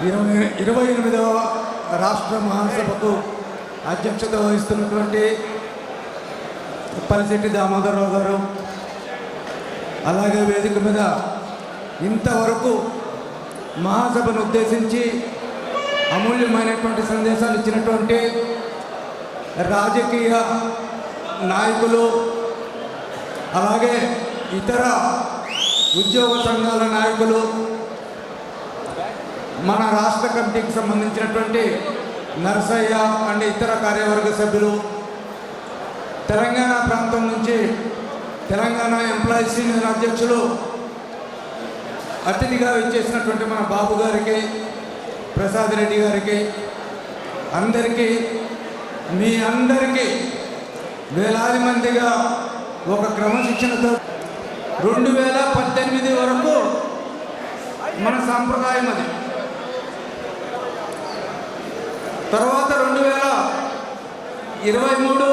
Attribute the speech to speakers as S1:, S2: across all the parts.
S1: 28వ రాష్ట్ర మహాసభకు అధ్యక్షత వహిస్తున్నటువంటి పల్లిశెట్టి దామోదరరావు గారు, అలాగే వేదిక మీద ఇంతవరకు మహాసభను ఉద్దేశించి అమూల్యమైనటువంటి సందేశాలు ఇచ్చినటువంటి రాజకీయ నాయకులు, అలాగే ఇతర ఉద్యోగ సంఘాల నాయకులు, మన రాష్ట్ర కమిటీకి సంబంధించినటువంటి నరసయ్య అండ్ ఇతర కార్యవర్గ సభ్యులు, తెలంగాణ ప్రాంతం నుంచి తెలంగాణ ఎంప్లాయీస్ యూనియన్ అధ్యక్షులు, అతిథిగా ఇచ్చేసినటువంటి మన బాబు గారికి, ప్రసాద్ రెడ్డి గారికి, అందరికీ మీ అందరికీ వేలాది మందిగా ఒక క్రమశిక్షణతో 2018 వరకు మన సాంప్రదాయం అది. తర్వాత 2023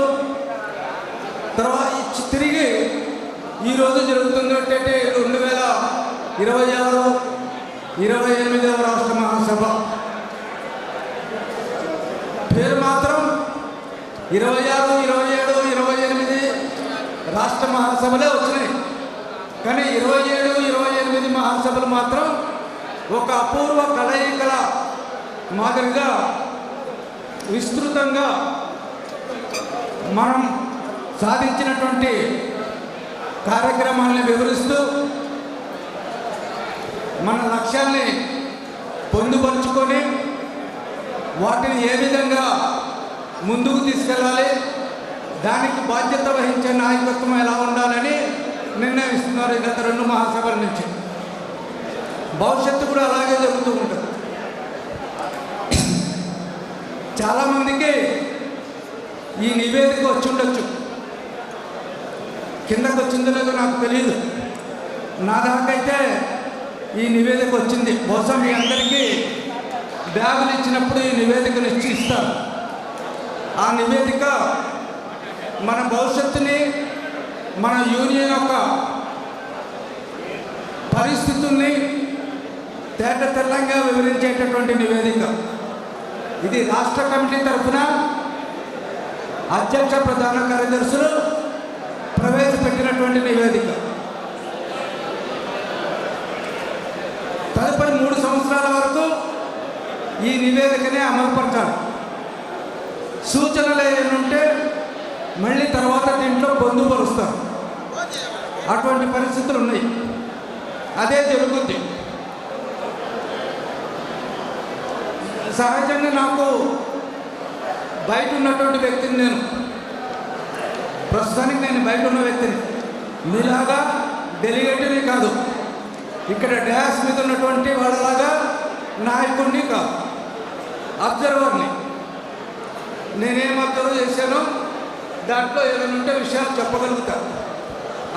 S1: తర్వాత తిరిగి ఈరోజు జరుగుతుంది అంటే 2026 28వ రాష్ట్ర మహాసభ. పేరు మాత్రం 26, 27, 28 రాష్ట్ర మహాసభలే వచ్చినాయి. కానీ 27, 28 మహాసభలు మాత్రం ఒక అపూర్వ కలయికల మాదిరిగా విస్తృతంగా మనం సాధించినటువంటి కార్యక్రమాలను వివరిస్తూ మన లక్ష్యాల్ని పొందుపరుచుకొని వాటిని ఏ విధంగా ముందుకు తీసుకెళ్ళాలి, దానికి బాధ్యత వహించే నాయకత్వం ఎలా ఉండాలని నిర్ణయిస్తున్నారు గత 2 మహాసభల నుంచి. భవిష్యత్తు కూడా అలాగే జరుగుతూ ఉంటుంది. చాలామందికి ఈ నివేదిక వచ్చి ఉండొచ్చు, కిందకు వచ్చిందో లేదో నాకు తెలియదు. నా దాకైతే ఈ నివేదిక వచ్చింది. బహుశా మీ అందరికీ బ్యాగులు ఇచ్చినప్పుడు ఈ నివేదికను ఇస్తారు. ఆ నివేదిక మన భవిష్యత్తుని, మన యూనియన్ యొక్క పరిస్థితుల్ని తేటతెల్లంగా వివరించేటటువంటి నివేదిక. ఇది రాష్ట్ర కమిటీ తరఫున అధ్యక్ష ప్రధాన కార్యదర్శులు ప్రవేశపెట్టినటువంటి నివేదిక. తదుపరి 3 సంవత్సరాల వరకు ఈ నివేదికనే అమలుపరచాలి. సూచనలు ఏమంటే మళ్ళీ తర్వాత దీంట్లో పొందుపరుస్తారు. అటువంటి పరిస్థితులు ఉన్నాయి. అదే జరుగుద్ది. సహజంగా నాకు బయట ఉన్నటువంటి వ్యక్తిని, నేను ప్రస్తుతానికి బయట ఉన్న వ్యక్తిని, మీలాగా డెలిగేట్ని కాదు, ఇక్కడ డ్యాస్ మీద ఉన్నటువంటి వాళ్ళలాగా నాయకుడిని కాదు, అబ్జర్వర్ని. నేనేం అబ్జర్వ్ చేశానో దాంట్లో ఏదైనా ఉంటే విషయాలు చెప్పగలుగుతా.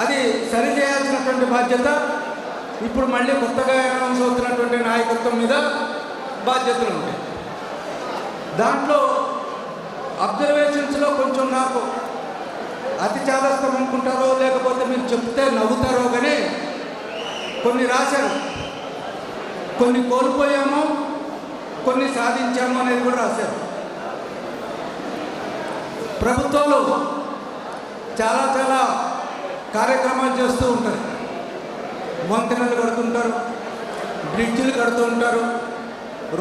S1: అది సరిచేయాల్సినటువంటి బాధ్యత ఇప్పుడు మళ్ళీ కొత్తగా అనౌన్స్ అవుతున్నటువంటి నాయకత్వం మీద బాధ్యతలు ఉంటాయి. దాంట్లో అబ్జర్వేషన్స్లో కొంచెం నాకు అతి చాదస్తం అనుకుంటారో లేకపోతే మీరు చెప్తే నవ్వుతారో కానీ కొన్ని రాశారు. కొన్ని కోల్పోయాము, కొన్ని సాధించాము అనేది కూడా రాశారు. ప్రభుత్వాలు చాలా కార్యక్రమాలు చేస్తూ ఉంటారు. వంతెనలు కడుతుంటారు, బ్రిడ్జిలు కడుతూ ఉంటారు,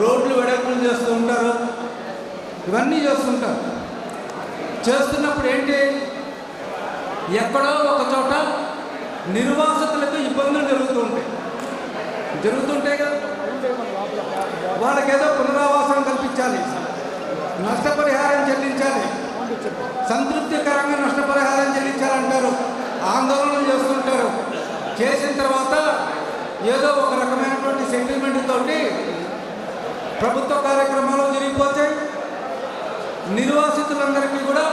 S1: రోడ్లు వెడల్పులు చేస్తూ ఉంటారు, ఇవన్నీ చేస్తుంటారు. చేస్తున్నప్పుడు ఏంటి, ఎక్కడో ఒక చోట నిర్వాసితులకు ఇబ్బందులు జరుగుతుంటాయి కదా. వాళ్ళకేదో పునరావాసం కల్పించాలి, నష్టపరిహారం చెల్లించాలి, సంతృప్తికరంగా నష్టపరిహారం చెల్లించాలంటారు, ఆందోళనలు చేస్తుంటారు. చేసిన తర్వాత ఏదో ఒక రకమైనటువంటి సెటిల్మెంట్ తోటి ప్రభుత్వ కార్యక్రమాలు జరిగిపోతాయి. నిర్వాసితులందరికీ కూడా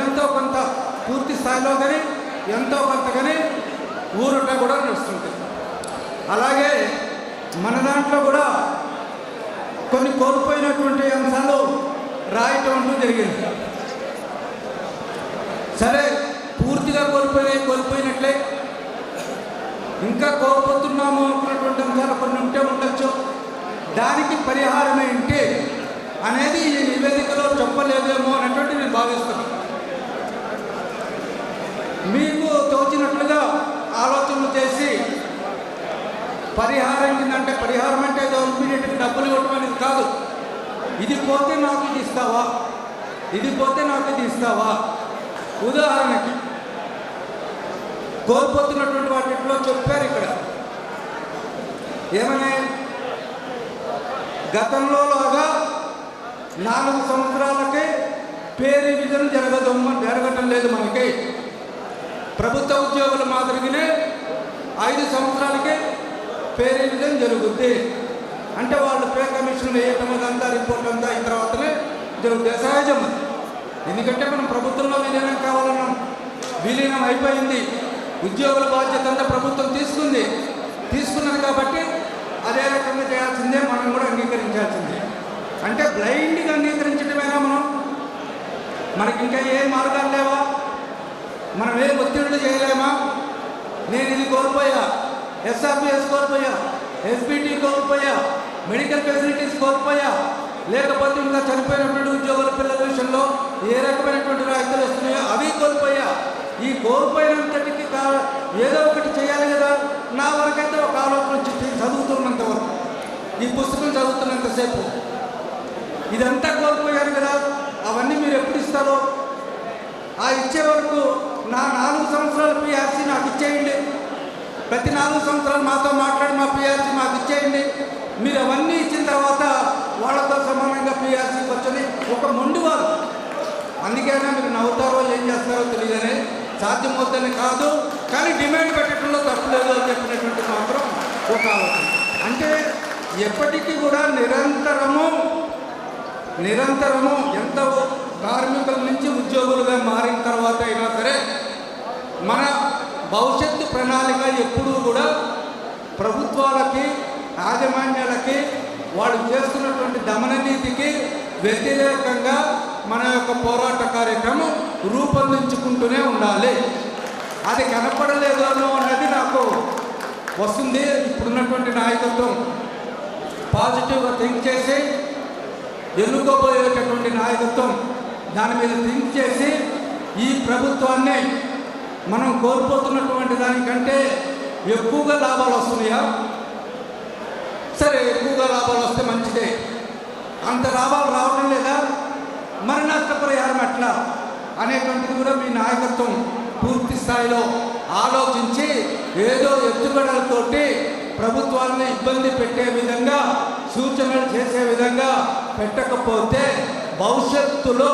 S1: ఎంతో కొంత పూర్తి స్థాయిలో కానీ ఎంతో కొంత కానీ ఊరట కూడా నడుస్తుంటుంది. అలాగే మన దాంట్లో కూడా కొన్ని కోల్పోయినటువంటి అంశాలు రాయటం అంటూ జరిగింది. సరే, పూర్తిగా కోల్పోయినట్లే ఇంకా కోల్పోతున్నాము అనుకున్నటువంటి అంశాలు కొన్ని ఉంటే ఉండొచ్చు. దానికి పరిహారం ఏంటి అనేది ఈ నివేదికలో చెప్పలేదేమో అనేటువంటి నేను భావిస్తున్నాను. మీకు తోచినట్లుగా ఆలోచనలు చేసి పరిహారం ఏంటంటే, పరిహారం అంటే ఏదో ఇమ్మీడియట్గా డబ్బులు ఇవ్వటం అనేది కాదు. ఇది పోతే నాకు ఇది ఇస్తావా, ఇది పోతే నాకు ఇది ఇస్తావా. ఉదాహరణకి కోల్పోతున్నటువంటి వాటిలో చెప్పారు ఇక్కడ ఏమని, గతంలో లాగా 4 సంవత్సరాలకే పే రివిజన్ జరగటం లేదు. మనకి ప్రభుత్వ ఉద్యోగుల మాదిరిగానే 5 సంవత్సరాలకే పే రివిజన్ జరుగుద్ది. అంటే వాళ్ళు పే కమిషన్ వేయటం అదంతా రిపోర్ట్ అంతా అయిన తర్వాతనే జరుగుతుంది. సహజం. ఎందుకంటే మనం ప్రభుత్వంలో విలీనం కావాలన్నాం, విలీనం అయిపోయింది. ఉద్యోగుల బాధ్యత అంతా ప్రభుత్వం తీసుకున్నది కాబట్టి అదే రకంగా చేయాల్సిందే, మనం కూడా అంగీకరించాల్సిందే. అంటే బ్లైండ్గా అంగీకరించడమేనా మనకి ఇంకా ఏ మార్గాలు లేవా? మనం ఏ ఒత్తిళ్ళు చేయలేమా? నేను ఇది కోల్పోయా, ఎస్ఆర్పిఎస్ కోల్పోయా, ఎస్బిటి కోల్పోయా, మెడికల్ ఫెసిలిటీస్ కోల్పోయా, లేకపోతే ఇంకా చనిపోయినటువంటి ఉద్యోగుల పిల్లల విషయంలో ఏ రకమైనటువంటి రాయితీలు వస్తున్నాయో అవి కోల్పోయా. ఈ కోల్పోయినంతటికి ఏదో ఒకటి చేయాలి కదా. నా వరకైతే ఒక ఆలోచన చదువుతున్నంత వరకు, ఈ పుస్తకం చదువుతున్నంతసేపు ఇదంతా కోల్పోయారు కదా. అవన్నీ మీరు ఎప్పుడు ఇస్తారో ఆ ఇచ్చే వరకు నా 4 సంవత్సరాల పిఆర్సీ నాకు ఇచ్చేయండి. ప్రతి 4 సంవత్సరాలు మాతో మాట్లాడి మా పిఆర్సీ మాకు ఇచ్చేయండి. మీరు అవన్నీ ఇచ్చిన తర్వాత వాళ్ళతో సమానంగా పిఆర్సీకి వచ్చని ఒక మొండివారు. అందుకైనా మీరు నవ్వుతారో ఏం చేస్తారో తెలియదని, సాధ్యమవుతుందని కాదు, కానీ డిమాండ్ పెట్టడంలో తప్పులేదు అని చెప్పినటువంటి మాత్రం ఒక ఆలోచన. అంటే ఎప్పటికీ కూడా నిరంతరము ఎంత కార్మికుల నుంచి ఉద్యోగులుగా మారిన తర్వాత అయినా సరే మన భవిష్యత్తు ప్రణాళిక ఎప్పుడూ కూడా ప్రభుత్వాలకి, యాజమాన్యాలకి, వాళ్ళు చేస్తున్నటువంటి దమననీతికి వ్యతిరేకంగా మన యొక్క పోరాట కార్యక్రమం రూపొందించుకుంటూనే ఉండాలి. అది కనపడలేదు అన్నది నాకు వస్తుంది. ఇప్పుడున్నటువంటి నాయకత్వం పాజిటివ్గా థింక్ చేసి, ఎన్నుకోబోయేటటువంటి నాయకత్వం దాని మీద థింక్ చేసి, ఈ ప్రభుత్వాన్ని మనం కోల్పోతున్నటువంటి దానికంటే ఎక్కువగా లాభాలు వస్తున్నాయా? సరే, ఎక్కువగా లాభాలు వస్తే మంచిదే. అంత లాభాలు రావడం లేదా? మరి నష్టపరిహారం ఎట్లా అనేటువంటిది కూడా మీ నాయకత్వం పూర్తి స్థాయిలో ఆలోచించి, ఏదో ఎత్తుగడలతోటి ప్రభుత్వాలను ఇబ్బంది పెట్టే విధంగా, సూచనలు చేసే విధంగా పెట్టకపోతే భవిష్యత్తులో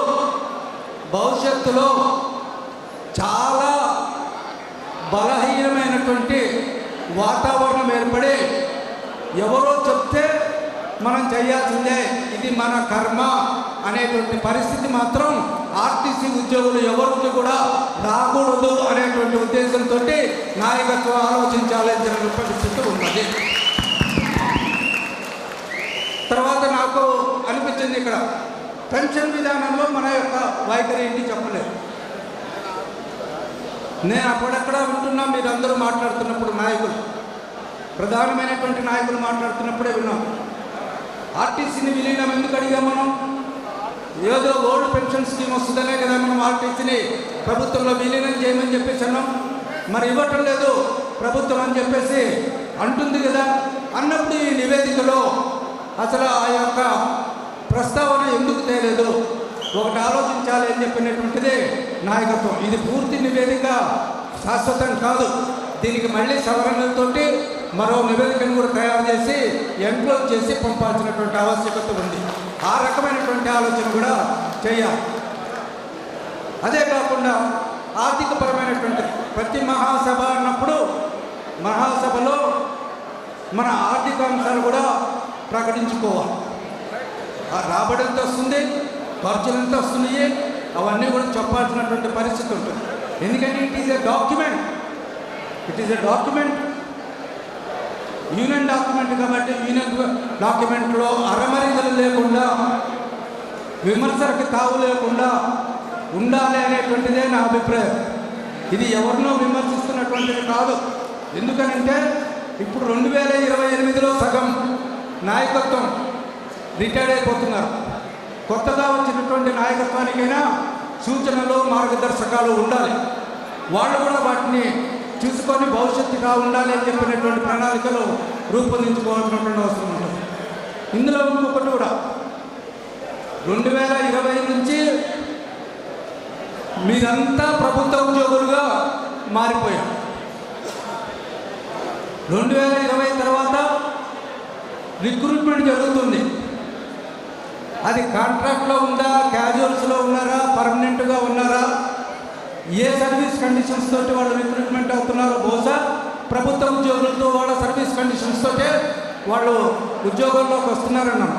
S1: చాలా బలహీనమైనటువంటి వాతావరణం ఏర్పడి, ఎవరో చెప్తే మనం చేయాల్సిందే, ఇది మన కర్మ అనేటువంటి పరిస్థితి మాత్రం ఆర్టీసీ ఉద్యోగులు ఎవరికి కూడా రాకూడదు అనేటువంటి ఉద్దేశంతో నాయకత్వం ఆలోచించాల్సిన పరిస్థితి ఉన్నది. తర్వాత నాకు అనిపించింది, ఇక్కడ పెన్షన్ విధానంలో మన యొక్క వైఖరి ఏంటి చెప్పలేదు. నేను అక్కడక్కడ వింటున్నా, మీరందరూ మాట్లాడుతున్నప్పుడు ప్రధానమైనటువంటి నాయకులు మాట్లాడుతున్నప్పుడే విన్నాం. ఆర్టీసీని విలీనం ఎందుకు అడిగాం మనం? ఏదో ఓల్డ్ పెన్షన్ స్కీమ్ వస్తుందనే కదా మనం ఆర్టీసీని ప్రభుత్వంలో విలీనం చేయమని చెప్పేసి అన్నాం. మరి ఇవ్వటం లేదు ప్రభుత్వం అని చెప్పేసి అంటుంది కదా. అన్నప్పుడు ఈ నివేదికలో అసలు ఆ యొక్క ప్రస్తావన ఎందుకు తేలేదు? ఒకటి ఆలోచించాలి అని చెప్పినటువంటిది నాయకత్వం. ఇది పూర్తి నివేదిక శాశ్వతం కాదు. దీనికి మళ్ళీ సవరణలతోటి మరో నివేదికను కూడా తయారు చేసి ఎంక్లోజ్ చేసి పంపాల్సినటువంటి ఆవశ్యకత ఉంది. ఆ రకమైనటువంటి ఆలోచన కూడా చేయాలి. అదే కాకుండా ఆర్థికపరమైనటువంటి ప్రతి మహాసభ అన్నప్పుడు మహాసభలో మన ఆర్థిక అంశాలు కూడా ప్రకటించుకోవాలి. రాబడి ఎంత వస్తుంది, ఖర్చులు ఎంత వస్తున్నాయి, అవన్నీ కూడా చెప్పాల్సినటువంటి పరిస్థితి ఉంటుంది. ఎందుకంటే it is a document, union document కాబట్టి యూనియన్ డాక్యుమెంట్లో అరమరిదలు లేకుండా, విమర్శలకు తావు లేకుండా ఉండాలి అనేటువంటిదే నా అభిప్రాయం. ఇది ఎవరినో విమర్శిస్తున్నటువంటిది కాదు. ఎందుకనంటే ఇప్పుడు 2028లో సగం నాయకత్వం రిటైర్డ్ అయిపోతున్నారు. కొత్తగా వచ్చినటువంటి నాయకత్వానికైనా సూచనలు మార్గదర్శకాలు ఉండాలి. వాళ్ళు కూడా వాటిని చూసుకొని భవిష్యత్తుగా ఉండాలి అని చెప్పినటువంటి ప్రణాళికలు రూపొందించుకోవాల్సినటువంటి అవసరం ఉంటుంది. ఇందులో ఇంకొకటి కూడా 2020 నుంచి మీరంతా ప్రభుత్వ ఉద్యోగులుగా మారిపోయారు. 2020 తర్వాత రిక్రూట్మెంట్ జరుగుతుంది. అది కాంట్రాక్ట్లో ఉందా, క్యాజువల్స్లో ఉన్నారా, పర్మనెంట్గా ఉన్నారా, ఏ సర్వీస్ కండిషన్స్ తోటి వాళ్ళు రిక్రూట్మెంట్ అవుతున్నారో బహుశా ప్రభుత్వ ఉద్యోగులతో వాళ్ళ సర్వీస్ కండిషన్స్ తోటే వాళ్ళు ఉద్యోగంలోకి వస్తున్నారన్నాం.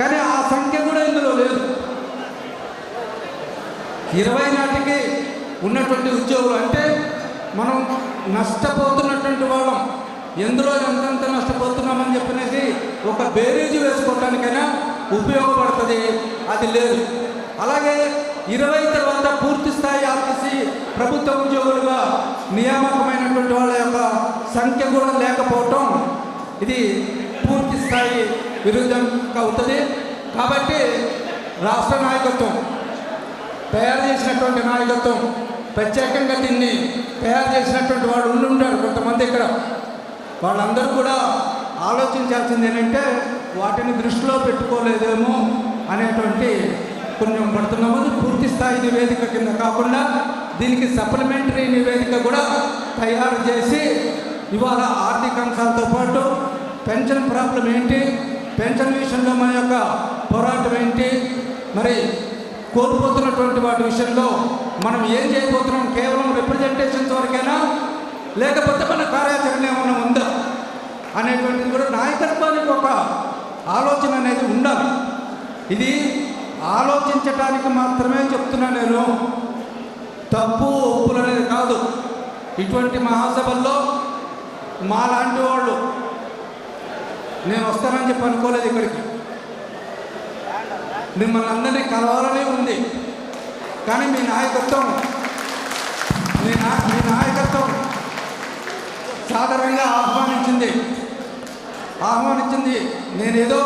S1: కానీ ఆ సంఖ్య కూడా ఇందులో లేదు. 20 నాటికి ఉన్నటువంటి ఉద్యోగులు అంటే మనం నష్టపోతున్నటువంటి వాళ్ళం, ఎందులో ఎంతంత నష్టపోతున్నామని చెప్పినది ఒక బేరీజు వేసుకోవటానికైనా ఉపయోగపడుతుంది. అది లేదు. అలాగే 20 తర్వాత పూర్తి స్థాయి ఆర్టీసీ ప్రభుత్వ ఉద్యోగులుగా నియామకమైనటువంటి వాళ్ళ యొక్క సంఖ్య కూడా లేకపోవటం ఇది పూర్తి స్థాయి విరుద్ధంగా అవుతుంది. కాబట్టి రాష్ట్ర నాయకత్వం తయారు చేసినటువంటి నాయకత్వం ప్రత్యేకంగా దీన్ని తయారు చేసినటువంటి వాళ్ళు ఉంటారు కొంతమంది ఇక్కడ. వాళ్ళందరూ కూడా ఆలోచించాల్సింది ఏంటంటే వాటిని దృష్టిలో పెట్టుకోలేదేమో అనేటువంటి పుణ్యం పడుతున్నాము. పూర్తి స్థాయి నివేదిక కింద కాకుండా దీనికి సప్లిమెంటరీ నివేదిక కూడా తయారు చేసి ఇవాళ ఆర్థిక అంశాలతో పాటు పెన్షన్ ప్రాబ్లం ఏంటి, పెన్షన్ విషయంలో మన యొక్క పోరాటం ఏంటి, మరి కోల్పోతున్నటువంటి వాటి విషయంలో మనం ఏం చేయబోతున్నాం, కేవలం రిప్రజెంటేషన్స్ వరకైనా లేకపోతే మన కార్యాచరణ ఏమైనా ఉందా అనేటువంటిది కూడా నాయకత్వానికి ఒక ఆలోచన అనేది ఉండాలి. ఇది ఆలోచించటానికి మాత్రమే చెప్తున్నా నేను, తప్పు ఒప్పులు అనేది కాదు. ఇటువంటి మహాసభల్లో మాలాంటి వాళ్ళు నేను వస్తానని చెప్పి అనుకోలేదు. ఇక్కడికి మిమ్మల్ని అందరినీ కలవాలనే ఉంది. కానీ మీ నాయకత్వం సాధారణంగా ఆహ్వానించింది. నేనేదో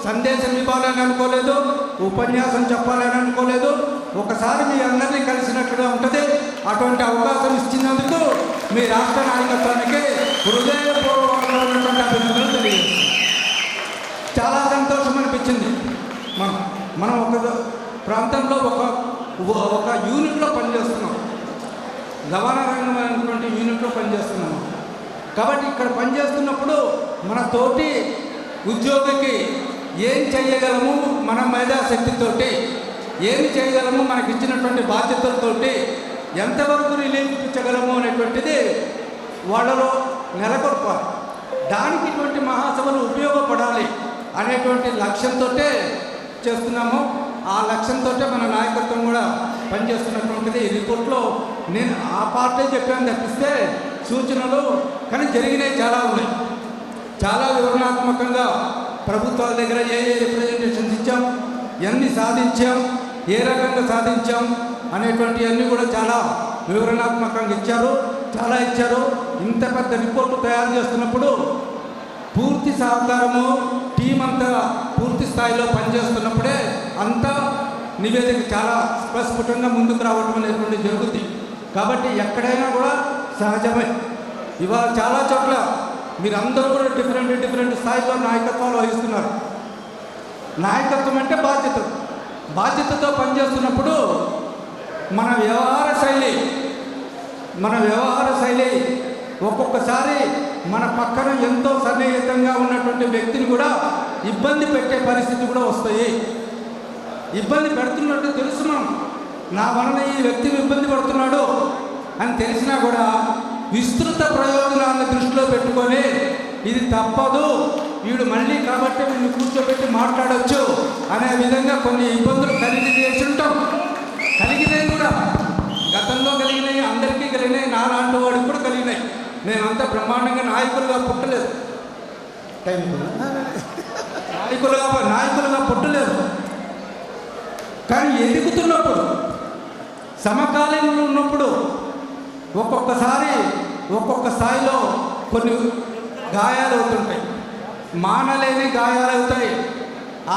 S1: సందేశం ఇవ్వాలని అనుకోలేదు, ఉపన్యాసం చెప్పాలని అనుకోలేదు. ఒకసారి మీ అందరినీ కలిసినట్లుగా ఉంటుంది. అటువంటి అవకాశం ఇచ్చినందుకు మీ రాష్ట్ర నాయకత్వానికి హృదయపూర్వకమైనటువంటి అభినందనలు తెలియజేస్తాను. చాలా సంతోషం అనిపించింది. మనం ఒక ప్రాంతంలో ఒక యూనిట్లో పనిచేస్తున్నాం, రవాణా రంగం అనేటువంటి యూనిట్లో పనిచేస్తున్నాము. కాబట్టి ఇక్కడ పనిచేస్తున్నప్పుడు మన తోటి ఉద్యోగికి ఏం చేయగలము, మన మేధాశక్తితోటి ఏమి చేయగలము, మనకి ఇచ్చినటువంటి బాధ్యతలతోటి ఎంతవరకు రిలీఫ్ ఇచ్చగలము అనేటువంటిది వాళ్ళలో నెలకొల్పాలి. దానికి ఇటువంటి మహాసభలు ఉపయోగపడాలి అనేటువంటి లక్ష్యంతో చేస్తున్నాము. ఆ లక్ష్యంతో మన నాయకత్వం కూడా పనిచేస్తున్నటువంటిది. ఈ రిపోర్ట్లో నేను ఆ పార్టీ చెప్పాను తప్పిస్తే సూచనలు కానీ జరిగినాయి చాలా ఉన్నాయి. చాలా వివరణాత్మకంగా ప్రభుత్వాల దగ్గర ఏ రిప్రజెంటేషన్స్ ఇచ్చాం, ఎన్ని సాధించాం, ఏ రకంగా సాధించాం అనేటువంటివన్నీ కూడా చాలా వివరణాత్మకంగా ఇచ్చారు. ఇంత పెద్ద రిపోర్టు తయారు చేస్తున్నప్పుడు పూర్తి సహకారము, టీం అంతా పూర్తి స్థాయిలో పనిచేస్తున్నప్పుడే అంతా నివేదిక చాలా స్పష్టంగా ముందుకు రావడం అనేటువంటి జరుగుతుంది. కాబట్టి ఎక్కడైనా కూడా సహజమే. ఇవాళ చాలా చోట్ల మీరందరూ కూడా డిఫరెంట్ స్థాయిలో నాయకత్వాలు వహిస్తున్నారు. నాయకత్వం అంటే బాధ్యతతో పనిచేస్తున్నప్పుడు మన వ్యవహార శైలి ఒక్కొక్కసారి మన పక్కన ఎంతో సన్నిహితంగా ఉన్నటువంటి వ్యక్తిని కూడా ఇబ్బంది పెట్టే పరిస్థితి కూడా వస్తాయి. ఇబ్బంది పెడుతున్నట్టు తెలుసున్నాం, నా వలన ఈ వ్యక్తి ఇబ్బంది పడుతున్నాడు అని తెలిసినా కూడా విస్తృత ప్రయోజనాలను దృష్టిలో పెట్టుకొని ఇది తప్పదు, వీడు మళ్ళీ కాబట్టి వీడిని కూర్చోబెట్టి మాట్లాడవచ్చు అనే విధంగా కొన్ని ఇబ్బందులు కలిగినాయి కూడా గతంలో కలిగినాయి, అందరికీ కలిగినాయి, నాలాంటి వాడికి కూడా కలిగినాయి. నేనంతా బ్రహ్మాండంగా నాయకులుగా పుట్టలేదు, నాయకులుగా పుట్టలేదు. కానీ ఎదుగుతున్నప్పుడు, సమకాలీనంలో ఉన్నప్పుడు ఒక్కొక్క స్థాయిలో కొన్ని గాయాలు అవుతుంటాయి, మానలేని గాయాలవుతాయి.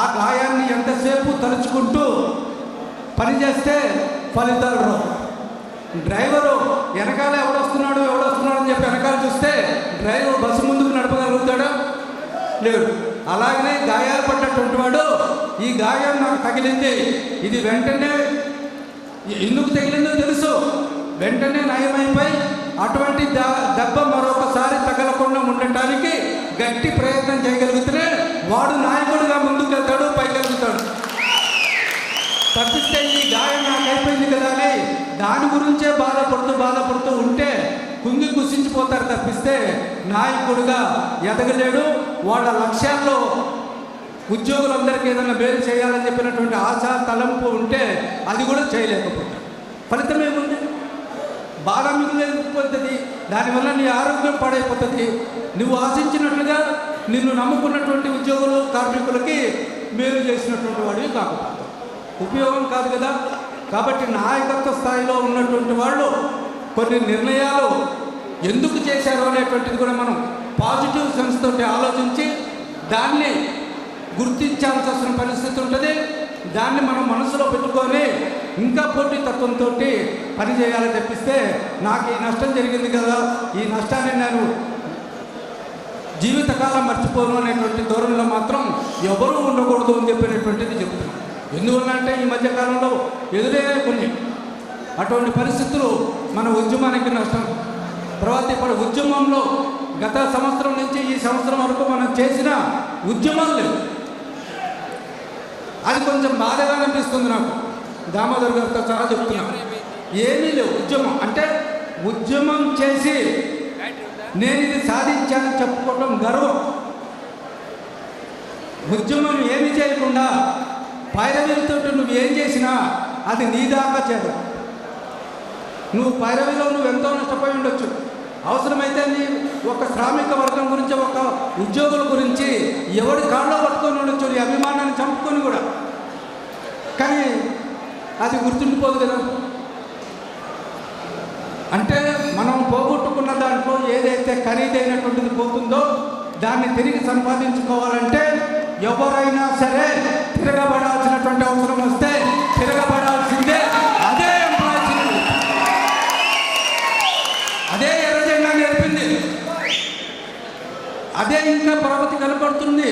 S1: ఆ గాయాన్ని ఎంతసేపు తలుచుకుంటూ పనిచేస్తే ఫలితాలు రావు. డ్రైవరు వెనకాల ఎవడొస్తున్నాడు అని చెప్పి వెనకాల చూస్తే డ్రైవర్ బస్సు ముందుకు నడపగలుగుతాడా? లేడు. అలాగనే గాయాలు పడ్డటువంటి వాడు ఈ గాయం నాకు తగిలింది, ఇది వెంటనే ఎందుకు తగిలిందో తెలుసు, వెంటనే నయమైపోయి అటువంటి దెబ్బ మరొకసారి తగలకుండా ఉండటానికి గట్టి ప్రయత్నం చేయగలిగితేనే వాడు నాయకుడిగా ముందుకు వెళ్తాడు, పైకెళ్తాడు. తప్పిస్తే ఈ గాయం నాకు అయిపోయింది కదా అని దాని గురించే బాధపడుతూ ఉంటే కుంగి కుసించిపోతారు. తప్పిస్తే నాయకుడిగా ఎదగలేడు. వాళ్ళ లక్ష్యాల్లో ఉద్యోగులందరికీ ఏదైనా మేలు చేయాలని చెప్పినటువంటి ఆశ తలంపు ఉంటే అది కూడా చేయలేకపోతాడు. ఫలితం ఏముంది? బాధ మిగిలిపోతుంది. దానివల్ల నీ ఆరోగ్యం పాడైపోతుంది. నువ్వు ఆశించినట్లుగా నిన్ను నమ్ముకున్నటువంటి ఉద్యోగులు కార్మికులకి మేలు చేసినటువంటి వాడివి కాకపోతే ఉపయోగం కాదు కదా. కాబట్టి నాయకత్వ స్థాయిలో ఉన్నటువంటి వాళ్ళు కొన్ని నిర్ణయాలు ఎందుకు చేశారు అనేటువంటిది కూడా మనం పాజిటివ్ సెన్స్ తోటి ఆలోచించి దాన్ని గుర్తించాల్సిన పరిస్థితి ఉంటుంది. దాన్ని మనం మనసులో పెట్టుకొని ఇంకా పోటీతత్వంతో పని చేయాలని తెప్పిస్తే నాకు ఈ నష్టం జరిగింది కదా, ఈ నష్టాన్ని నేను జీవితకాలం మర్చిపోను అనేటువంటి ధోరణిలో మాత్రం ఎవరూ ఉండకూడదు అని చెప్పినటువంటిది చెబుతున్నాం. ఎందువల్ల అంటే ఈ మధ్యకాలంలో ఎదురైన కొన్ని అటువంటి పరిస్థితులు మన ఉద్యమానికి నష్టం. తర్వాత ఇప్పుడు ఉద్యమంలో గత సంవత్సరం నుంచి ఈ సంవత్సరం వరకు మనం చేసిన ఉద్యమాలు లేవు. అది కొంచెం బాధగా అనిపిస్తుంది నాకు. దామోదర్ గారితో చాలా చెప్తున్నాను, ఏమీ లేవు. ఉద్యమం అంటే ఉద్యమం చేసి నేను ఇది సాధించానని చెప్పుకోవడం గర్వం. ఉద్యమం ఏమి చేయకుండా పైరవీలతో నువ్వు ఏం చేసినా అది నీ దాకా చేరు. నువ్వు పైరవీలో నువ్వు ఎంతో నష్టపోయి ఉండొచ్చు. అవసరమైతే నీ ఒక శ్రామిక వర్గం గురించి, ఒక ఉద్యోగుల గురించి ఎవడి కాళ్ళలో పట్టుకొని ఉండొచ్చు, నీ అభిమానాన్ని చంపుకొని కూడా. కానీ అది గుర్తుండిపోదు కదా. అంటే మనం పోగొట్టుకున్న దాంట్లో ఏదైతే ఖరీదైనటువంటిది పోతుందో దాన్ని తిరిగి సంపాదించుకోవాలంటే ఎవరైనా సరే తిరగబడాల్సినటువంటి అవసరం వస్తే తిరగబడాల్సిందే. అదే ఎంప్లాయీస్, అదే ఎర్ర జెండా నేర్పింది, అదే ఇంకా ప్రగతి కనపడుతుంది.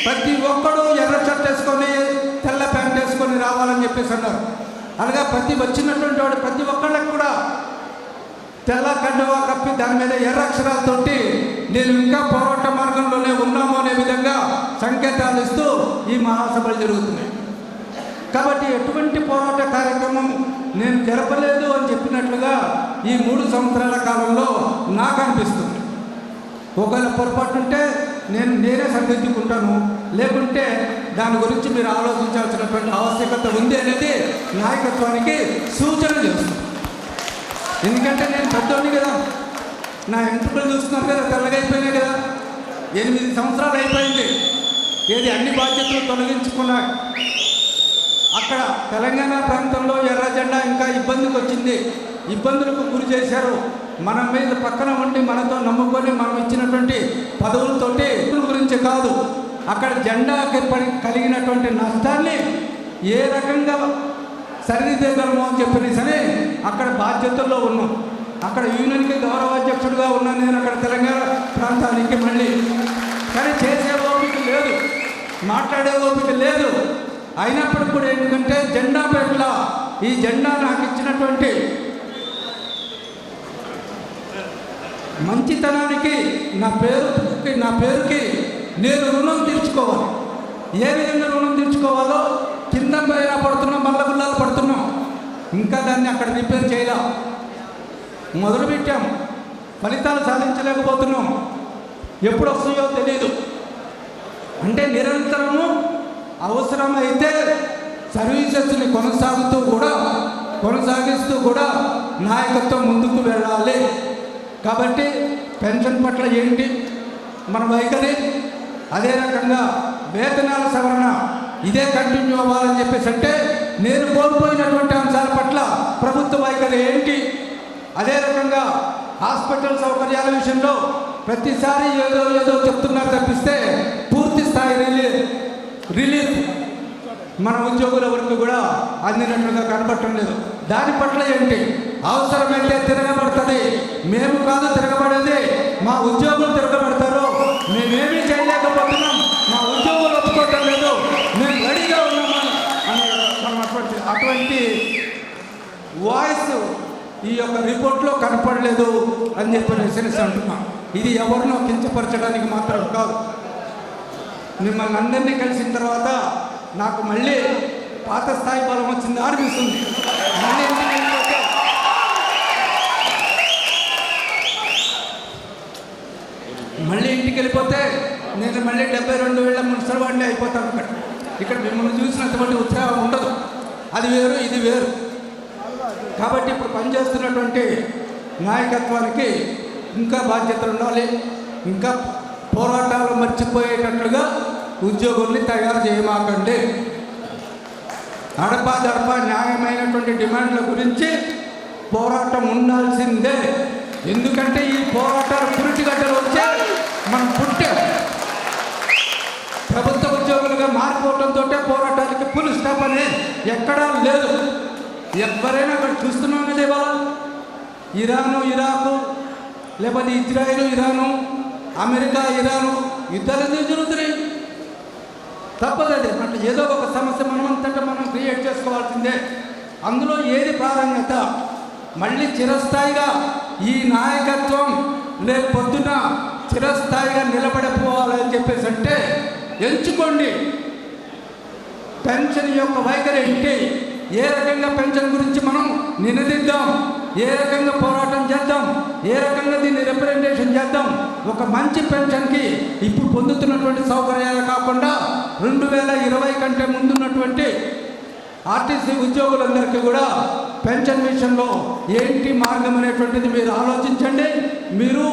S1: ప్రతి ఒక్కడు ఎర్ర షర్ట్ వేసుకొని తెల్ల ప్యాంట్ వేసుకొని రావాలని చెప్పేసి అన్నారు. అలాగా వచ్చినటువంటి వాడు ప్రతి ఒక్కళ్ళకి కూడా తెల్ల కండువా కప్పి దాని మీద ఎర్ర అక్షరాలతోటి నేను ఇంకా పోరాట మార్గంలోనే ఉన్నాము అనే విధంగా సంకేతాలు ఇస్తూ ఈ మహాసభలు జరుగుతున్నాయి. కాబట్టి ఎటువంటి పోరాట కార్యక్రమం నేను జరపలేదు అని చెప్పినట్లుగా ఈ 3 సంవత్సరాల కాలంలో నాకు అనిపిస్తుంది. ఒకవేళ పొరపాటు ఉంటే నేనే సరిదిద్దుకుంటాను, లేకుంటే దాని గురించి మీరు ఆలోచించాల్సినటువంటి ఆవశ్యకత ఉంది అనేది నాయకత్వానికి సూచన చేస్తుంది. ఎందుకంటే నేను పెద్దోడిని కదా, నా ఎంట్రుకలు చూస్తున్నారు కదా, తెల్లగైపోయినాయి కదా. 8 సంవత్సరాలు అయిపోయింది. ఏది అన్ని బాధ్యతలు తొలగించుకున్నా అక్కడ తెలంగాణ ప్రాంతంలో ఎర్ర జెండా ఇంకా ఇబ్బందికి వచ్చింది. ఇబ్బందులకు గురి చేశారు. మన మీద పక్కన ఉండి మనతో నమ్ముకొని మనం ఇచ్చినటువంటి పదవులతోటి గురించి కాదు, అక్కడ జెండాకి కలిగినటువంటి నష్టాన్ని ఏ రకంగా సరిదిద్దగలము అని చెప్పిన సరే అక్కడ బాధ్యతల్లో ఉన్నాం. అక్కడ యూనియన్కి గౌరవాధ్యక్షుడిగా ఉన్నాను నేను అక్కడ తెలంగాణ ప్రాంతానికి. మళ్ళీ కానీ చేసే ఓపిక లేదు, మాట్లాడే ఓపిక లేదు. అయినప్పటికీ కూడా ఎందుకంటే జెండా పట్ల ఈ జెండా నాకు ఇచ్చినటువంటి మంచితనానికి నా పేరుకి నేను రుణం తీర్చుకోవాలి. ఏ విధంగా రుణం తీర్చుకోవాలో కింద పైన పడుతున్నాం, మల్లగుల్లాలు పడుతున్నాం. ఇంకా దాన్ని అక్కడ రిపేర్ చేయలేం. మొదలుపెట్టాం, ఫలితాలు సాధించలేకపోతున్నాం. ఎప్పుడు వస్తాయో తెలియదు. అంటే నిరంతరము అవసరమైతే సర్వీసెస్ని కొనసాగిస్తూ కూడా నాయకత్వం ముందుకు వెళ్ళాలి. కాబట్టి పెన్షన్ పట్ల ఏంటి మన వైఖరి, అదే రకంగా వేతనాల సవరణ ఇదే కంటిన్యూ అవ్వాలని చెప్పేసి అంటే నేను కోల్పోయినటువంటి అంశాల పట్ల ప్రభుత్వ వైఖరి ఏంటి, అదే రకంగా హాస్పిటల్ సౌకర్యాల విషయంలో ప్రతిసారి ఏదో ఏదో చెప్తున్నారు తప్పిస్తే పూర్తి స్థాయి రిలీఫ్ మన ఉద్యోగుల వరకు కూడా అందినట్లుగా కనబడటం లేదు. దాని పట్ల ఏంటి, అవసరమైతే తిరగబడుతుంది. మేము కాదు తిరగబడేది, మా ఉద్యోగులు తిరగబడతారు. మేమేమీ చేయలేకపోతున్నాం, మా ఉద్యోగులు ఒప్పుకోవటం లేదు, మేము రెడీగా ఉన్నాము అని మనం అటువంటి వాయిస్ ఈ యొక్క రిపోర్ట్లో కనపడలేదు అని చెప్పి అంటున్నాం. ఇది ఎవరినో కించపరచడానికి మాత్రం కాదు. మిమ్మల్ని అందరినీ కలిసిన తర్వాత నాకు మళ్ళీ పాత స్థాయి బలం వచ్చింది అనిపిస్తుంది. మళ్ళీ ఇంటికి వెళ్ళిపోతే నేను మళ్ళీ 72 మున్సిపల్ వాడిని అయిపోతాను. ఇక్కడ మిమ్మల్ని చూసినటువంటి ఉత్సాహం ఉండదు. అది వేరు, ఇది వేరు. కాబట్టి ఇప్పుడు పనిచేస్తున్నటువంటి నాయకత్వానికి ఇంకా బాధ్యతలు ఉండాలి. ఇంకా పోరాటాలు మర్చిపోయేటట్లుగా ఉద్యోగుల్ని తయారు చేయమాకండి. అడపా న్యాయమైనటువంటి డిమాండ్ల గురించి పోరాటం ఉండాల్సిందే. ఎందుకంటే ఈ పోరాటాలు పురిటిగడ్డలు వచ్చే మనం పుట్టాం. ప్రభుత్వ ఉద్యోగులుగా మారిపోవడంతో పోరాటాలకి ఫుల్ స్టాప్ అనేది ఎక్కడా లేదు. ఎవరైనా అక్కడ చూస్తున్నాం కదా, ఇవాళ ఇరాను ఇరాకు, లేకపోతే ఇజ్రాయిల్ ఇరాను, అమెరికా ఇరాను యుద్ధాలు జరుగుతున్నాయి. తప్పదండి. అంటే ఏదో ఒక సమస్య మనమంతటా మనం క్రియేట్ చేసుకోవాల్సిందే. అందులో ఏది ప్రాధాన్యత, మళ్ళీ చిరస్థాయిగా ఈ నాయకత్వం రేపు పొద్దున చిరస్థాయిగా నిలబడిపోవాలని చెప్పేసి అంటే ఎంచుకోండి. పెన్షన్ యొక్క వైఖరి ఏంటి, ఏ రకంగా పెన్షన్ గురించి మనం నినదిద్దాం, ఏ రకంగా పోరాటం చేద్దాం, ఏ రకంగా దీన్ని రిప్రజెంటేషన్ చేద్దాం. ఒక మంచి పెన్షన్కి ఇప్పుడు పొందుతున్నటువంటి సౌకర్యాలు కాకుండా 2020 కంటే ముందున్నటువంటి ఆర్టీసీ ఉద్యోగులందరికీ కూడా పెన్షన్ విషయంలో ఏంటి మార్గం అనేటువంటిది మీరు ఆలోచించండి. మీరు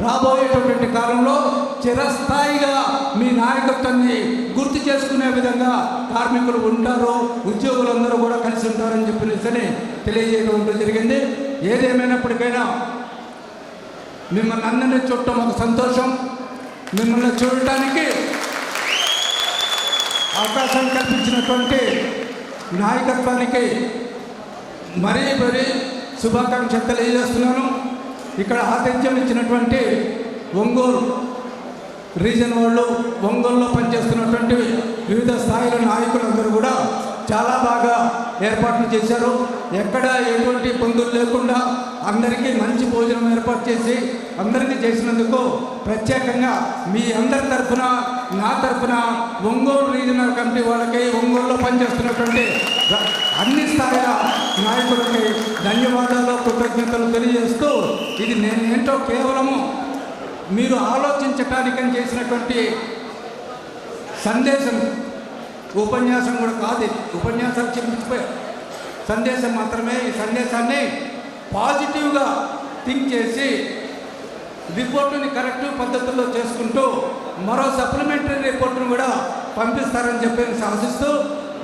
S1: రాబోయేటటువంటి కాలంలో చిరస్థాయిగా మీ నాయకత్వాన్ని గుర్తు చేసుకునే విధంగా కార్మికులు ఉంటారు, ఉద్యోగులందరూ కూడా కలిసి ఉంటారని చెప్పి తెలియజేయడం జరిగింది. ఏదేమైనప్పటికైనా మిమ్మల్ని అందరినీ చూడటం ఒక సంతోషం. మిమ్మల్ని చూడటానికి అవకాశం కల్పించినటువంటి నాయకత్వానికి మరీ శుభాకాంక్షలు తెలియజేస్తున్నాను. ఇక్కడ ఆతిథ్యం ఇచ్చినటువంటి ఒంగోలు రీజన్ వాళ్ళు, ఒంగోలులో పనిచేస్తున్నటువంటి వివిధ స్థాయిల నాయకులందరూ కూడా చాలా బాగా ఏర్పాట్లు చేశారు. ఎక్కడ ఎటువంటి పొందులు లేకుండా అందరికీ మంచి భోజనం ఏర్పాటు చేసి అందరికీ చేసినందుకు ప్రత్యేకంగా మీ అందరి తరఫున, నా తరఫున, ఒంగోలు రీజనల్ కమిటీ వాళ్ళకి, ఒంగోలులో పనిచేస్తున్నటువంటి అన్ని స్థాయిల నాయకులకి ధన్యవాదాలు, కృతజ్ఞతలు తెలియజేస్తూ, ఇది నేనేంటో కేవలము మీరు ఆలోచించటానికని చేసినటువంటి సందేశం, ఉపన్యాసం కూడా కాదు. ఉపన్యాసాలు చెప్పించిపోయారు, సందేశం మాత్రమే. ఈ సందేశాన్ని పాజిటివ్గా థింక్ చేసి రిపోర్టుని కరెక్ట్ పద్ధతుల్లో చేసుకుంటూ మరో సప్లిమెంటరీ రిపోర్టును కూడా పంపిస్తారని చెప్పి ఆశిస్తూ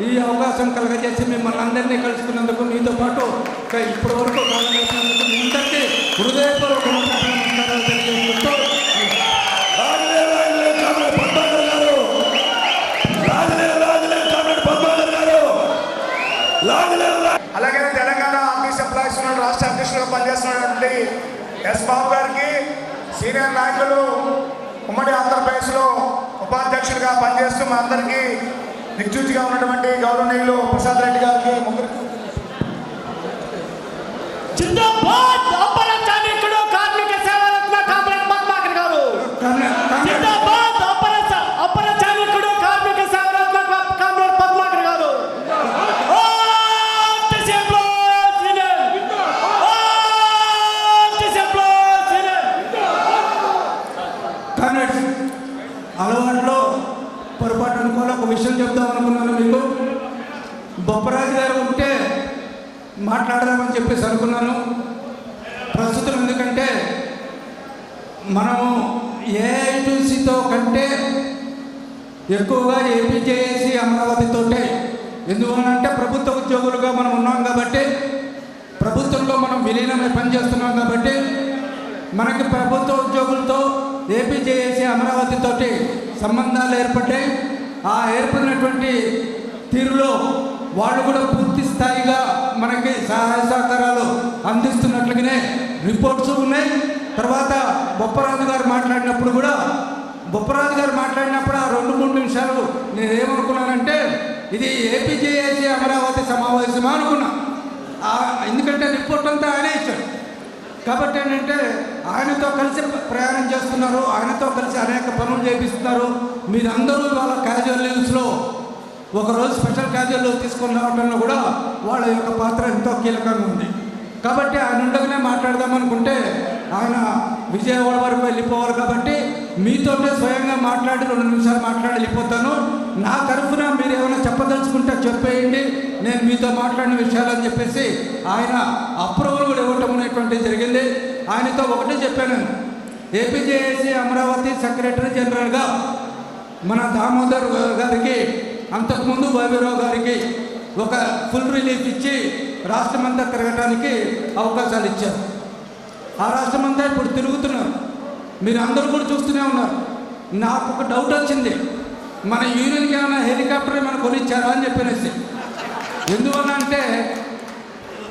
S1: ఈ అవకాశం కలగజేసి మిమ్మల్ని అందరినీ కలుసుకున్నందుకు, మీతో పాటు ఇప్పటి వరకు కలగజేసినందుకు మీ అందరికీ హృదయపూర్వక నమస్కారాలు తెలియజేస్తూ
S2: అలాగే తెలంగాణ ఆర్టీసీ ఎంప్లాయీస్ రాష్ట్ర అధ్యక్షులుగా పనిచేస్తున్నటువంటి ఎస్ బాబు గారికి, సీనియర్ నాయకులు ఉమ్మడి ఆంధ్రప్రదేశ్లో ఉపాధ్యక్షుడిగా పనిచేస్తూ మా అందరికీ దిక్సూచిగా ఉన్నటువంటి గౌరవనీయులు ప్రసాద్ రెడ్డి గారికి, ముగ్గురికి
S1: అలవాట్లో పొరపాటు అనుకోవాలి. ఒక విషయం చెప్దాం అనుకున్నాను మీకు. బొప్పరాజు గారు ఉంటే మాట్లాడదామని చెప్పేసి అనుకున్నాను. ప్రస్తుతం ఎందుకంటే మనము ఏఐటీసీతో కంటే ఎక్కువగా ఏపీజేఏసీ అమరావతితోటే. ఎందువల్లంటే ప్రభుత్వ ఉద్యోగులుగా మనం ఉన్నాం కాబట్టి, ప్రభుత్వంలో మనం విలీనమై పనిచేస్తున్నాం కాబట్టి మనకి ప్రభుత్వ ఉద్యోగులతో ఏపీజేఏసీ అమరావతి తోటి సంబంధాలు ఏర్పడ్డాయి. ఆ ఏర్పడినటువంటి తీరులో వాళ్ళు కూడా పూర్తి స్థాయిగా మనకి సహాయ సహకారాలు అందిస్తున్నట్లుగానే రిపోర్ట్స్ ఉన్నాయి. తర్వాత బొప్పరాజు గారు మాట్లాడినప్పుడు ఆ 2-3 నిమిషాలు నేనేమనుకున్నానంటే ఇది ఏపీజేఏసీ అమరావతి సమావేశమా అనుకున్నా. ఎందుకంటే రిపోర్ట్ అంతా ఆయనే ఇచ్చాడు. కాబట్టి ఏంటంటే ఆయనతో కలిసి ప్రయాణం చేస్తున్నారు, ఆయనతో కలిసి అనేక పనులు చేపిస్తున్నారు. మీరందరూ వాళ్ళ క్యాజువల్ లీవ్స్లో ఒకరోజు స్పెషల్ క్యాజువల్ లీవ్ తీసుకొని రావడంలో కూడా వాళ్ళ యొక్క పాత్ర ఎంతో కీలకంగా ఉంది. కాబట్టి ఆయన ఉండగానే మాట్లాడదామనుకుంటే ఆయన విజయవాడ వరకు వెళ్ళిపోవాలి. కాబట్టి మీతోనే స్వయంగా మాట్లాడి 2 నిమిషాలు మాట్లాడి వెళ్ళిపోతాను. నా తరఫున మీరు ఏమైనా చెప్పదలుచుకుంటే చెప్పేయండి, నేను మీతో మాట్లాడిన విషయాలు అని చెప్పేసి ఆయన అప్రూవల్ కూడా ఇవ్వటం అనేటువంటిది జరిగింది. ఆయనతో ఒకటే చెప్పాను, ఏపీజేఏసీ అమరావతి సెక్రటరీ జనరల్గా మన దామోదర్ గారికి, అంతకుముందు బాబీరావు గారికి ఒక ఫుల్ రిలీఫ్ ఇచ్చి రాష్ట్రమంతా తిరగటానికి అవకాశాలు ఇచ్చారు. ఆ రాష్ట్రమంతా ఇప్పుడు తిరుగుతున్నారు. మీరు అందరూ కూడా చూస్తూనే ఉన్నారు. నాకు ఒక డౌట్ వచ్చింది, మన యూనియన్కి ఏమైనా హెలికాప్టర్ ఏమైనా కొనిచ్చారా అని చెప్పేసి. ఎందువల్ల అంటే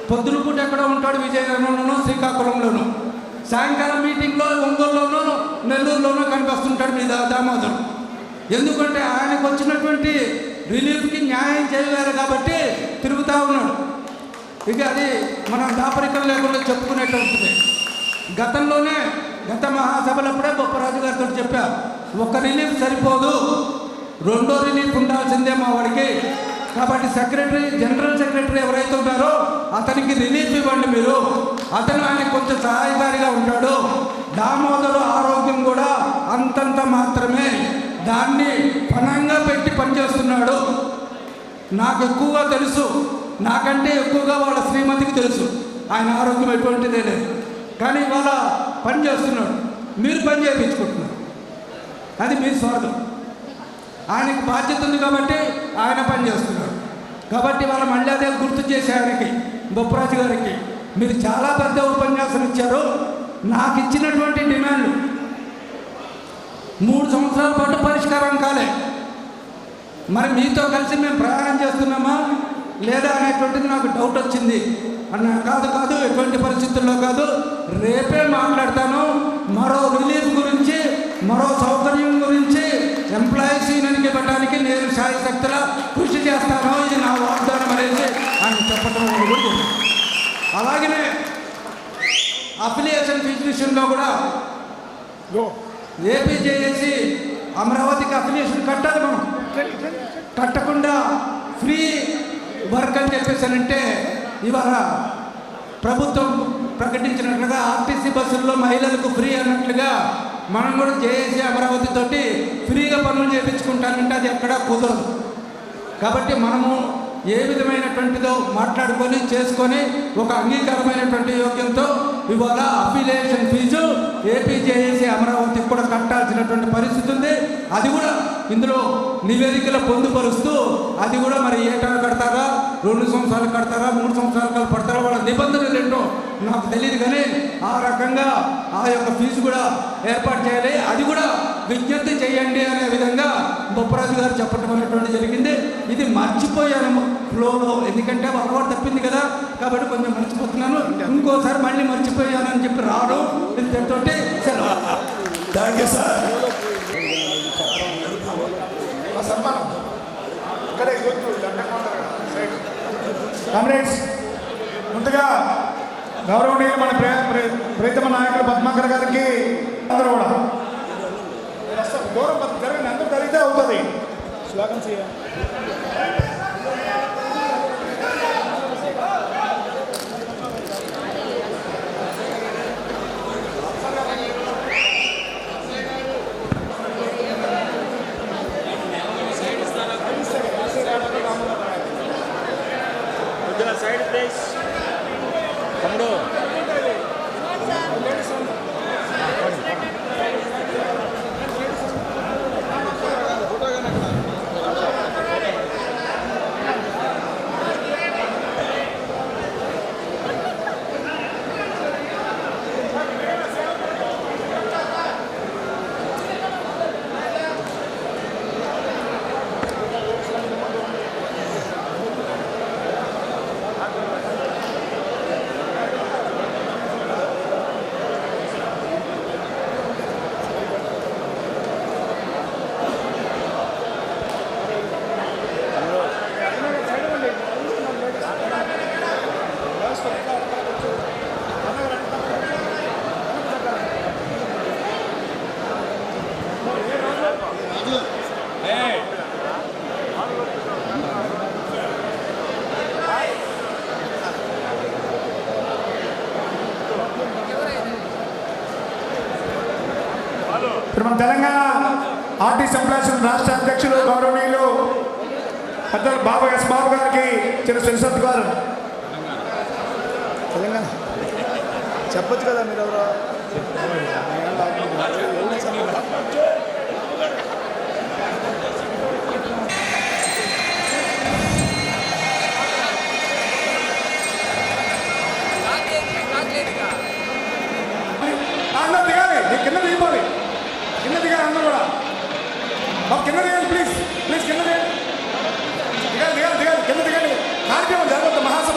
S1: పొద్దున పూట ఎక్కడ ఉంటాడు, విజయనగరంలోనూ శ్రీకాకుళంలోనూ, సాయంకాలం మీటింగ్లో ఒంగోలులోనూ నెల్లూరులోనూ కనిపిస్తుంటాడు మీ దామోదర్. ఎందుకంటే ఆయనకు వచ్చినటువంటి రిలీఫ్కి న్యాయం చేయలేరు కాబట్టి తిరుగుతూ ఉన్నాడు. ఇక అది మనం దాపరికం లేకుండా చెప్పుకునేటప్పుడు గత మహాసభలప్పుడే బొప్పరాజు గారితో చెప్పారు, ఒక రిలీఫ్ సరిపోదు, 2వ రిలీఫ్ ఉండాల్సిందే మా వాడికి. కాబట్టి జనరల్ సెక్రటరీ ఎవరైతే ఉన్నారో అతనికి రిలీఫ్ ఇవ్వండి మీరు, అతను ఆయన కొంచెం సహాయకారిగా ఉంటాడు. దామోదరు ఆరోగ్యం కూడా అంతంత మాత్రమే, దాన్ని పణంగా పెట్టి పనిచేస్తున్నాడు. నాకు ఎక్కువగా తెలుసు, నాకంటే ఎక్కువగా వాళ్ళ శ్రీమతికి తెలుసు ఆయన ఆరోగ్యం ఎటువంటిదే లేదు. కానీ ఇవాళ పని చేస్తున్నాడు, మీరు పని చేయించుకుంటున్నారు, అది మీ స్వార్థం. ఆయనకి బాధ్యత ఉంది కాబట్టి ఆయన పని చేస్తున్నాడు. కాబట్టి వాళ్ళ మళ్ళీ అదే గుర్తు చేసే ఆయనకి, బొప్పరాజు గారికి, మీరు చాలా పెద్ద ఉపన్యాసం ఇచ్చారు. నాకు ఇచ్చినటువంటి డిమాండ్ 3 సంవత్సరాల పాటు పరిష్కారం కాలే. మరి మీతో కలిసి మేము ప్రయాణం చేస్తున్నామా లేదా అనేటువంటిది నాకు డౌట్ వచ్చింది. అన్న కాదు, ఎటువంటి పరిస్థితుల్లో కాదు, రేపే మాట్లాడతాను. మరో రిలీఫ్ గురించి, మరో సౌకర్యం గురించి ఎంప్లాయీస్ యూనియన్కి ఇవ్వడానికి నేను శాయశక్తులా కృషి చేస్తాను, ఇది నా వాగ్దానం అనేది ఆయన చెప్పడం కూడా. అలాగనే అఫిలియేషన్ ఫీజు విషయంలో కూడా ఏపీజేఏసీ అమరావతికి అఫిలియేషన్ కట్టాలి. మనం కట్టకుండా ఫ్రీ వర్క్ అని చెప్పేసానంటే ఇవాళ ప్రభుత్వం ప్రకటించినట్లుగా ఆర్టీసీ బస్సుల్లో మహిళలకు ఫ్రీ అన్నట్లుగా మనం కూడా జేఏసీ అమరావతి తోటి ఫ్రీగా పనులు చేయించుకుంటానంటే అది ఎక్కడా కుదరదు. కాబట్టి మనము ఏ విధమైనటువంటిదో మాట్లాడుకొని చేసుకొని ఒక అంగీకారమైనటువంటి యోగ్యంతో ఇవాళ అఫిలియేషన్ ఫీజు ఏపీజేఏసీ అమరావతికి కూడా కట్టాల్సినటువంటి పరిస్థితి ఉంది. అది కూడా ఇందులో నివేదికలు పొందుపరుస్తూ అది కూడా మరి ఏటాలు కడతారా, 2 సంవత్సరాలు కడతారా, 3 సంవత్సరాలు పడతారా, వాళ్ళ నిబంధనలు ఏంటో నాకు తెలియదు. కానీ ఆ రకంగా ఆ యొక్క ఫీజు కూడా ఏర్పాటు చేయాలి, అది కూడా విజ్ఞప్తి చేయండి అనే విధంగా బొప్పరాజు గారు చెప్పడం అనేటువంటి జరిగింది. ఇది మర్చిపోయాను ఫ్లోలో, ఎందుకంటే అలవాటు తప్పింది కదా, కాబట్టి కొంచెం మర్చిపోతున్నాను. ఇంకోసారి మళ్ళీ మర్చిపోయానని చెప్పి రాడు తోటి సెలవు.
S2: Thank you sir. కామ్రేడ్స్, ముందుగా గౌరవనీయులు మన ప్రీతమ నాయకులు పద్మాకర్ గారికి అందరూ కూడా దూరం జరిగింది, అందరూ జరిగితే అవుతుంది. స్వాగతం చేయాలి.
S3: సైడ్ ప్లేస్ తమ్ముడు.
S2: తెలంగాణ ఆర్టీసీ ఎంప్లాయీస్ రాష్ట్ర అధ్యక్షులు గౌరవనీయులు పెద్దలు బాబు ఎస్ బాబు గారికి చిన్న సరిసత్తు గారు. తెలంగాణ చెప్పొచ్చు కదా మీరు ఎవరో.